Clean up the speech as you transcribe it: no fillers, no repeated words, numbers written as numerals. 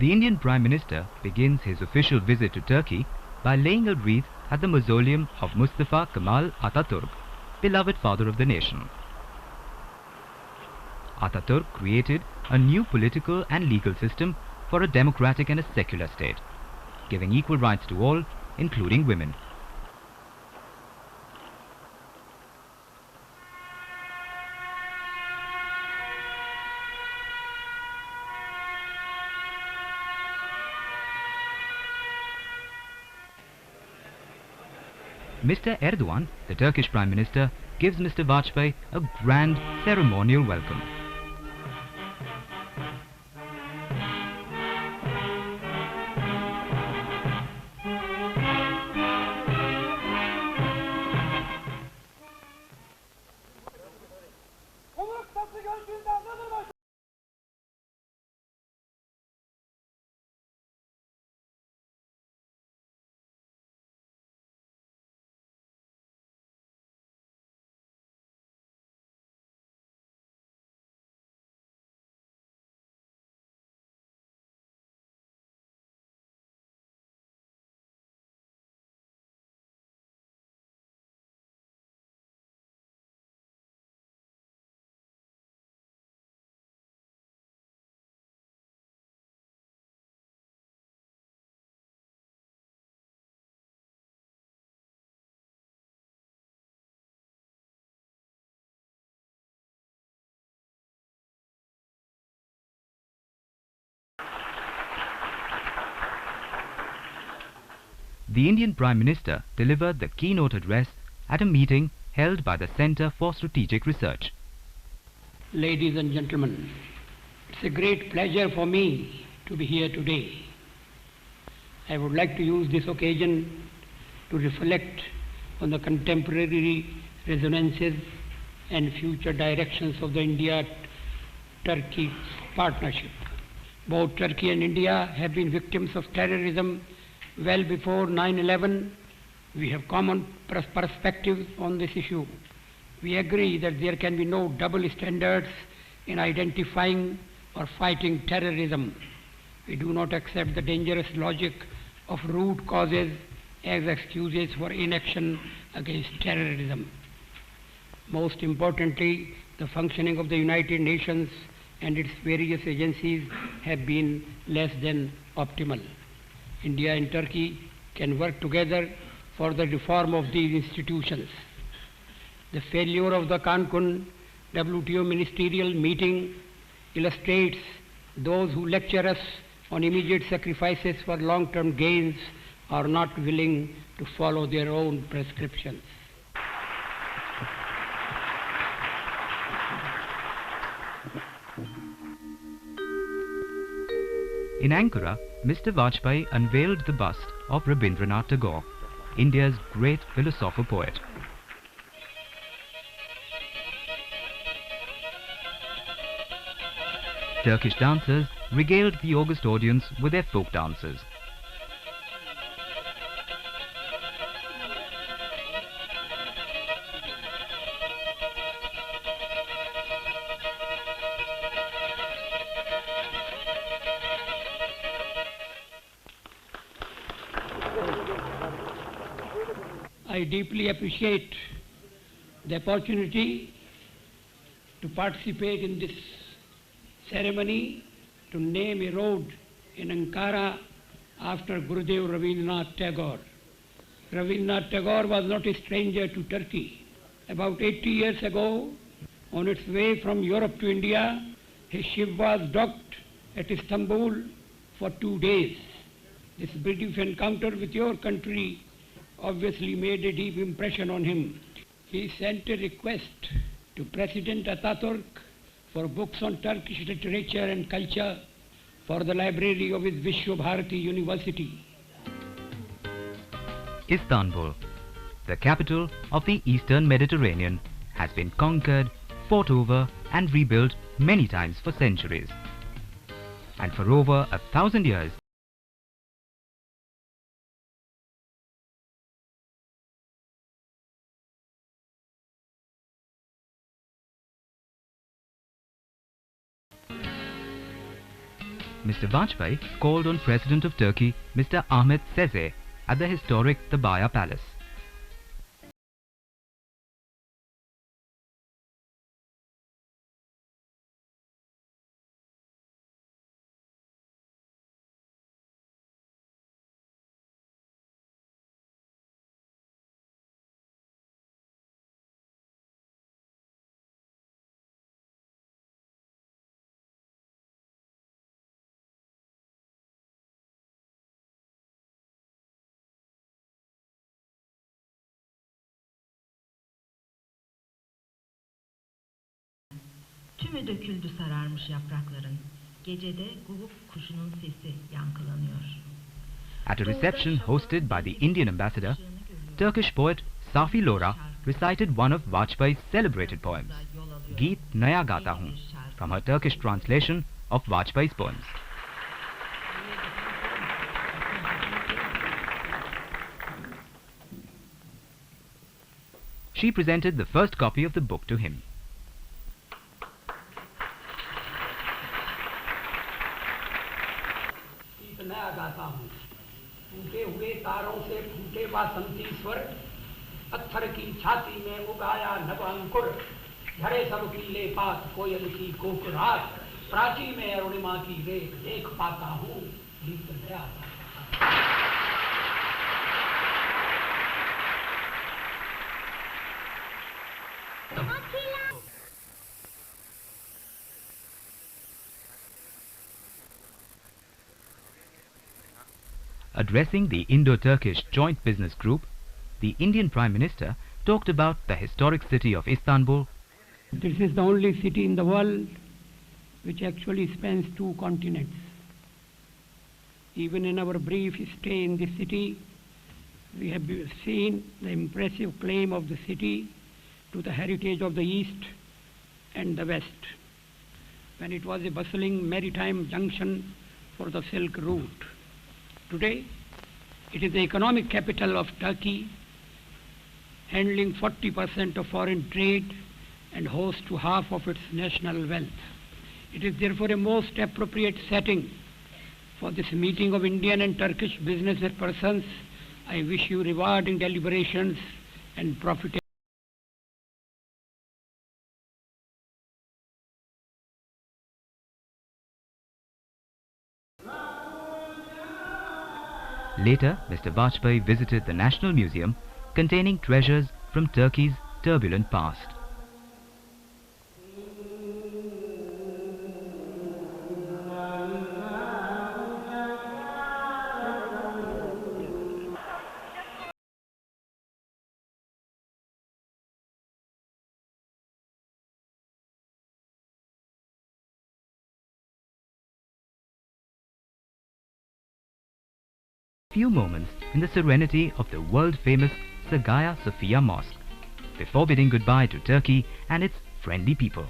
The Indian Prime Minister begins his official visit to Turkey by laying a wreath at the mausoleum of Mustafa Kemal Atatürk, beloved father of the nation. Atatürk created a new political and legal system for a democratic and a secular state, giving equal rights to all, including women. Mr. Erdogan, the Turkish Prime Minister, gives Mr. Vajpayee a grand ceremonial welcome. The Indian Prime Minister delivered the keynote address at a meeting held by the Centre for Strategic Research. Ladies and gentlemen, it's a great pleasure for me to be here today. I would like to use this occasion to reflect on the contemporary resonances and future directions of the India-Turkey partnership. Both Turkey and India have been victims of terrorism well before 9/11. We have common perspectives on this issue. We agree that there can be no double standards in identifying or fighting terrorism. We do not accept the dangerous logic of root causes as excuses for inaction against terrorism. Most importantly, the functioning of the United Nations and its various agencies have been less than optimal. India and Turkey can work together for the reform of these institutions. The failure of the Cancun WTO ministerial meeting illustrates those who lecture us on immediate sacrifices for long-term gains are not willing to follow their own prescriptions. In Ankara, Mr. Vajpayee unveiled the bust of Rabindranath Tagore, India's great philosopher-poet. Turkish dancers regaled the august audience with their folk dances. I deeply appreciate the opportunity to participate in this ceremony to name a road in Ankara after Gurudev Rabindranath Tagore. Rabindranath Tagore was not a stranger to Turkey. About 80 years ago, on its way from Europe to India, his ship was docked at Istanbul for 2 days. This brief encounter with your country obviously made a deep impression on him. He sent a request to President Atatürk for books on Turkish literature and culture for the library of his Vishwabharati University. Istanbul, the capital of the Eastern Mediterranean, has been conquered, fought over and rebuilt many times for centuries. And for over 1,000 years, Mr. Vajpayee called on President of Turkey, Mr. Ahmet Seze, at the historic Tabaya Palace. Tümü döküldü sararmış yaprakların. Gecede guguk kuşunun sesi yankılanıyor. At a reception hosted by the Indian ambassador, Turkish poet Safi Lora recited one of Vajpayee's celebrated poems, Geet Naya Gata Hoon, from her Turkish translation of Vajpayee's poems. She presented the first copy of the book to him. नया गाता हूँ, टूटे हुए तारों से फूटे वासंती स्वर, पत्थर की छाती में उगाया नव अंकुर, झरे सब पीले पात कोयल की कोकरात, प्राची में अरुणिमा की रेख देख पाता हूँ, गीत नया गाता हूँ। Addressing the Indo-Turkish Joint Business Group, the Indian Prime Minister talked about the historic city of Istanbul. This is the only city in the world which actually spans 2 continents. Even in our brief stay in this city, we have seen the impressive claim of the city to the heritage of the East and the West, when it was a bustling maritime junction for the Silk Route. Today, it is the economic capital of Turkey, handling 40% of foreign trade and host to half of its national wealth. It is therefore a most appropriate setting for this meeting of Indian and Turkish business persons. I wish you rewarding deliberations and profitable. Later, Mr. Vajpayee visited the National Museum containing treasures from Turkey's turbulent past. Few moments in the serenity of the world-famous Hagia Sophia Mosque before bidding goodbye to Turkey and its friendly people.